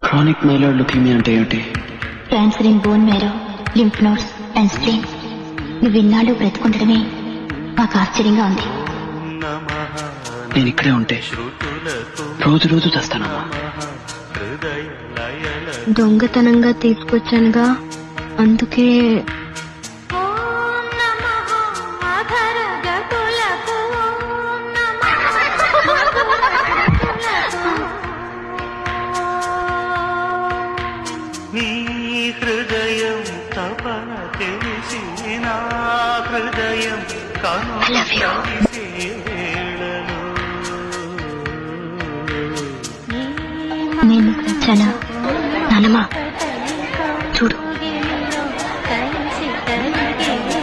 Chronic myeloid leukaemia అంటే ఏమిటి? Cancer in bone marrow, lymph nodes and spleen. నువ్వు ఇన్నాళ్ళు బ్రతుకుండడమే మాకు ఆశ్చర్యంగా ఉంది. నేను ఇక్కడే ఉంటే రోజు రోజు చేస్తానమ్మా. దొంగతనంగా తీసుకొచ్చానుగా, అందుకే. నీ హృదయం తపన తెలిసి నా హృదయం నేను వచ్చానా నానమ్మా? చూడు,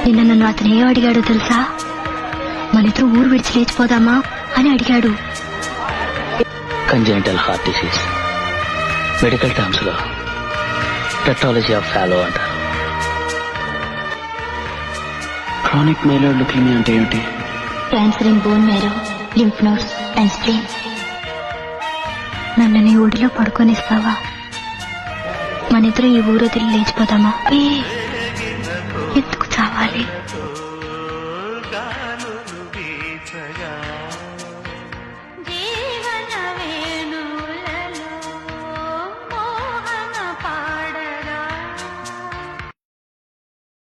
నిన్న నన్ను అతను ఏం అడిగాడో తెలుసా? మనిద్దరం ఊరు విడిచి లేచిపోదామా అని అడిగాడు. Congenital heart disease, medical terms లో పెథాలజీ ఆఫ్ ఫాలో అంటారు. క్రానిక్ మైలాయిడ్ లుకేమియా అంటే ఏమిటి? Cancer in bone marrow, lymph nodes and spleen. నన్ను నీ ఒడిలో పడుకొనిస్తావా? మనిద్దరం ఈ ఊరు వదిలి లేచిపోదామా? ఎందుకు చావాలి?